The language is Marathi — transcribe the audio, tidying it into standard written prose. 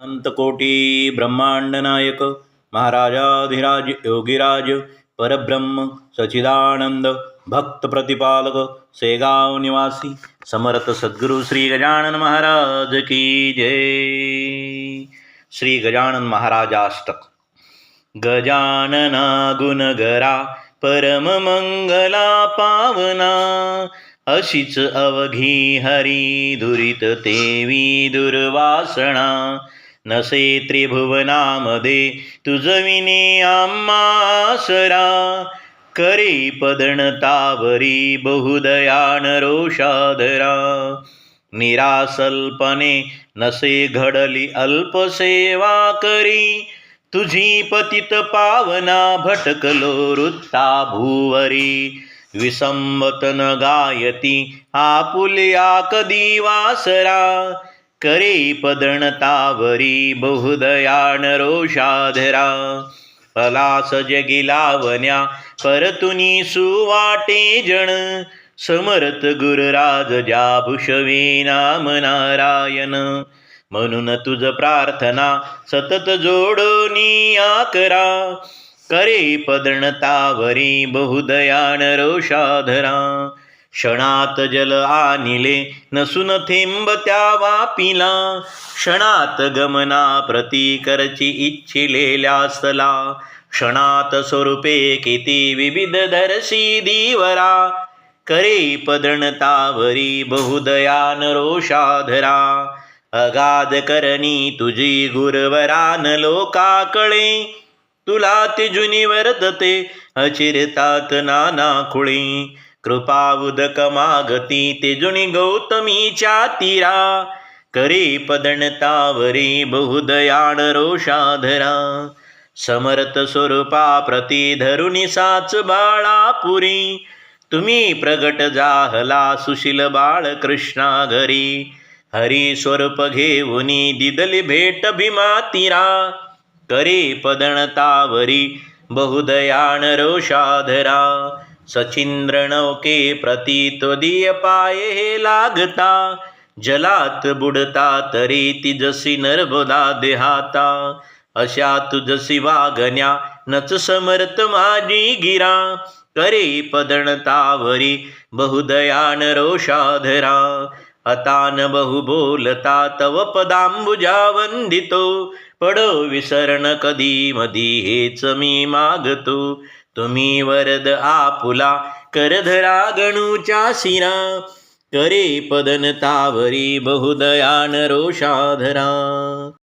अनंतकोटी ब्रह्मांड नायक महाराजाधिराज योगीराज परब्रह्म सच्चिदानंद भक्त प्रतिपालक सेगाव निवासी समर्थ सद्गुरु श्री गजानन महाराज की जय. श्री गजानन महाराजाष्टक. गजानना गुणगरा परम मंगला पावना, अशीच अवघी हरी दुरित तेवी दुर्वासना. नसे त्रिभुवनामध्ये तुझविने आम्हासरा, करे पदणतावरी बहुदयान रोषाधरा. निरासल्पने नसे घडली अल्पसेवा करी, तुझी पतित पावना भटकलो वृत्ता भूवरी. विसंवतन गायती आपुल्या कधी वासरा, करे पदणतावरी बहुदयान रोषाधरा. अलास जगी लावण्या परतुनी सुवाटे जण, समर्थ गुरुराज ज्या भूषवे नाम नारायण. म्हणून तुझ प्रार्थना सतत जोडोनी आकरा, करे पदणतावरी बहुदयान रोषाधरा. क्षणात जल आणिले नसून थेंब त्या वापिला, क्षणात गमना प्रती करची इच्छिलेल्या स्थला. क्षणात स्वरूपे किती विविध दर्शी दीवरा, करे पदणतावरी बहुदयान रोषाधरा. अगाध करणी तुझी गुरवरान लोकाकळे, तुला तिजुनी वर्तते अचिरतात नाना खुळी. कृपा उदक मागती तेजुनी गौतमीच्या तीरा, करे पदणतावरी बहुदयान रोषाधरा. समर्थ स्वरूपा प्रती धरुनी साच बाळापुरी, तुम्ही प्रगट जाहला सुशील बाळ कृष्णा घरी. हरी स्वरूप घेऊनी दिदली भेट भीमा तीरा, करे पदणतावरी बहुदयान रोषाधरा. सचिंद्र नौके प्रती त्वदीय पाये हे लागता, जलात बुडता तरी तिजसी नर्मदा देहाता. अशा तुझसी वागण्या नच समर्थ माझी गिरा, करे पदणतावरी बहुदयान रोषाधरा. अतान बहु बोलता तव पदांबुजा वंदितो, पडो विसरण कधी मधी हेच मी मागतो. तुम्ही वरद आपुला करधरा गणूच्या शिरा, करे पदणतावरी बहुदयान रोषाधरा.